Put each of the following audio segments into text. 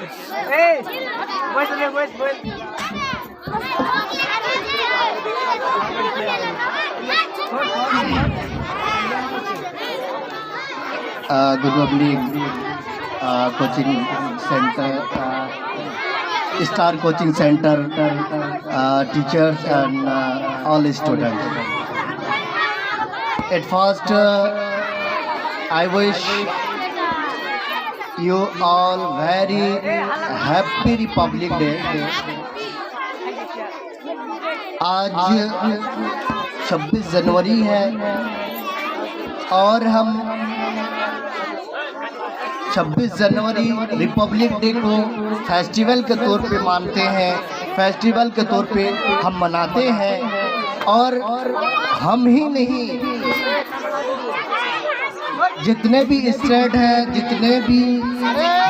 Good evening, coaching center, Star Coaching Center, teachers and all students. At first, I wish you all very happy Republic Day. आज 26 जनवरी है और हम 26 जनवरी Republic day को festival के तौर पे मानते हैं, फेस्टिवल के तौर पे हम मनाते हैं। और हम ही नहीं, जितने भी स्टेट हैं, जितने भी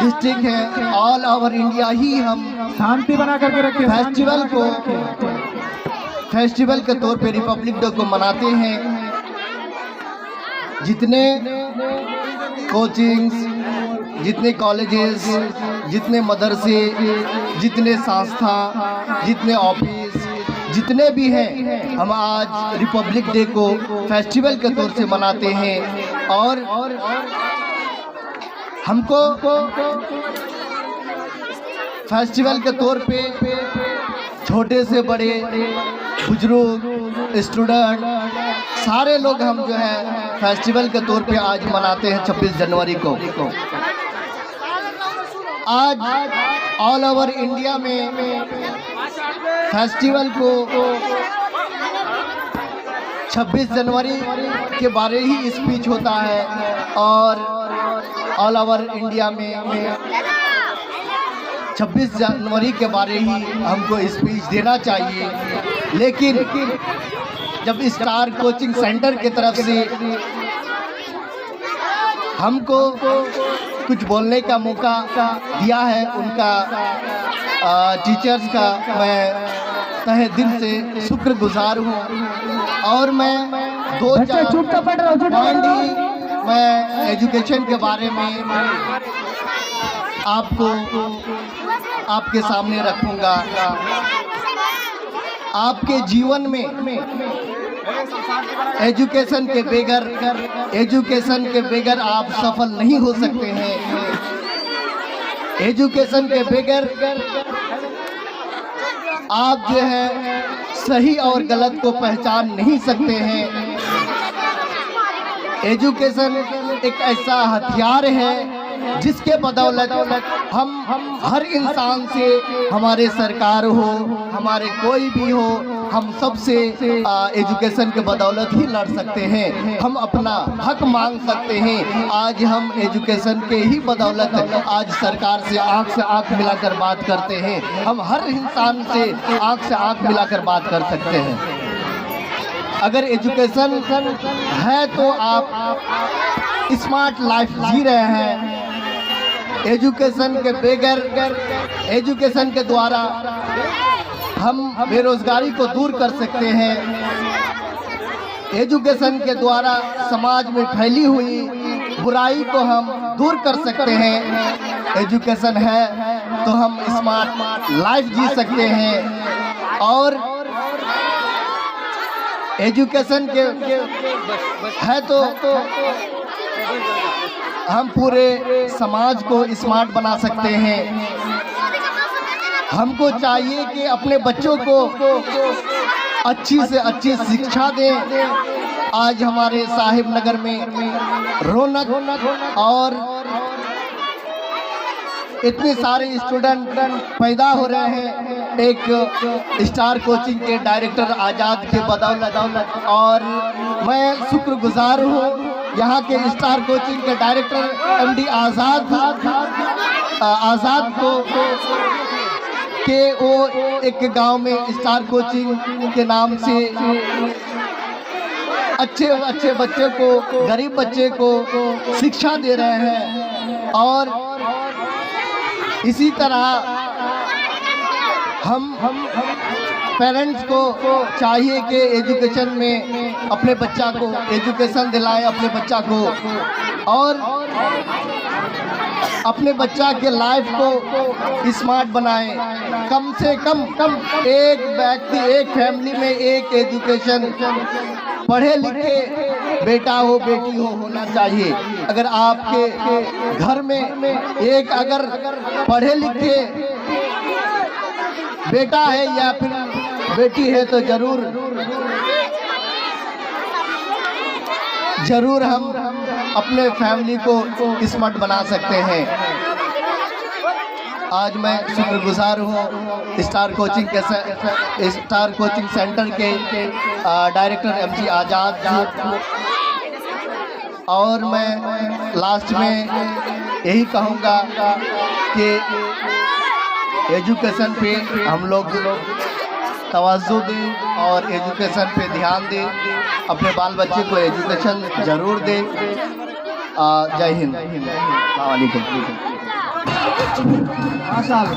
डिस्ट्रिक्ट हैं, ऑल ओवर इंडिया ही हम शांति बना करके रखिए। फेस्टिवल के तौर पे रिपब्लिक डे को मनाते हैं। जितने कोचिंग्स, जितने कॉलेजेस, जितने मदरसे, जितने संस्था, जितने ऑफिस, जितने भी हैं, हम आज रिपब्लिक डे को फेस्टिवल के तौर से मनाते हैं। और हमको फेस्टिवल के तौर पे छोटे से बड़े, बुजुर्ग, स्टूडेंट, सारे लोग हम जो है फेस्टिवल के तौर पे आज मनाते हैं 26 जनवरी को। आज ऑल ओवर इंडिया में फेस्टिवल को 26 जनवरी के बारे ही स्पीच होता है और ऑल ओवर इंडिया में 26 जनवरी के बारे ही हमको स्पीच देना चाहिए। लेकिन जब स्टार कोचिंग सेंटर की तरफ से हमको कुछ बोलने का मौका दिया है, उनका टीचर्स का मैं तहे दिल से शुक्रगुजार हूँ। और मैं दो चार पॉइंट ही मैं एजुकेशन के बारे में आपके सामने रखूँगा। आपके जीवन में एजुकेशन के बगैर आप सफल नहीं हो सकते हैं। एजुकेशन के बगैर आप जो है सही और गलत को पहचान नहीं सकते हैं। एजुकेशन एक ऐसा हथियार है जिसके बदौलत हम हर इंसान से, हमारे सरकार हो, हमारे कोई भी हो, हम सबसे एजुकेशन के बदौलत ही लड़ सकते हैं। हम अपना हक मांग सकते हैं। आज हम एजुकेशन के ही बदौलत आज सरकार से आंख मिलाकर बात करते हैं। हम हर इंसान से आंख मिलाकर बात कर सकते हैं। अगर एजुकेशन है तो आप स्मार्ट लाइफ जी रहे हैं। एजुकेशन के बगैर, एजुकेशन के द्वारा हम बेरोजगारी को दूर कर सकते हैं। एजुकेशन के द्वारा समाज में फैली हुई बुराई को हम दूर कर सकते हैं। एजुकेशन है तो हम स्मार्ट लाइफ जी सकते हैं। और एजुकेशन के है तो हम पूरे समाज को स्मार्ट बना सकते हैं। हमको चाहिए कि अपने बच्चों को अच्छी से अच्छी शिक्षा दें। आज हमारे साहिब नगर में रौनक और इतने सारे स्टूडेंट पैदा हो रहे हैं एक स्टार कोचिंग के डायरेक्टर आज़ाद के बदौलत। और मैं शुक्रगुजार हूँ यहाँ के स्टार कोचिंग के डायरेक्टर MD आज़ाद को कि वो एक गांव में स्टार कोचिंग के नाम से अच्छे बच्चे को, गरीब बच्चे को शिक्षा दे रहे हैं। और इसी तरह हम पेरेंट्स को चाहिए कि एजुकेशन में अपने बच्चा को एजुकेशन दिलाएं, अपने बच्चा को, और अपने बच्चा के लाइफ को स्मार्ट बनाएं। कम से कम एक व्यक्ति, एक फैमिली में एक एजुकेशन पढ़े लिखे बेटा हो बेटी हो होना चाहिए। अगर आपके घर में एक अगर पढ़े लिखे बेटा है या फिर बेटी है तो जरूर हम अपने फैमिली को स्मार्ट बना सकते हैं। आज मैं शुक्रगुजार हूँ स्टार कोचिंग सेंटर के डायरेक्टर MC आज़ाद जी, और मैं लास्ट में यही कहूँगा कि एजुकेशन पे हम लोग तवज्जो दें और एजुकेशन पे ध्यान दें, अपने बाल बच्चे को एजुकेशन ज़रूर दें। जय हिंद, अस्सलाम वालेकुम। माशाअल्लाह।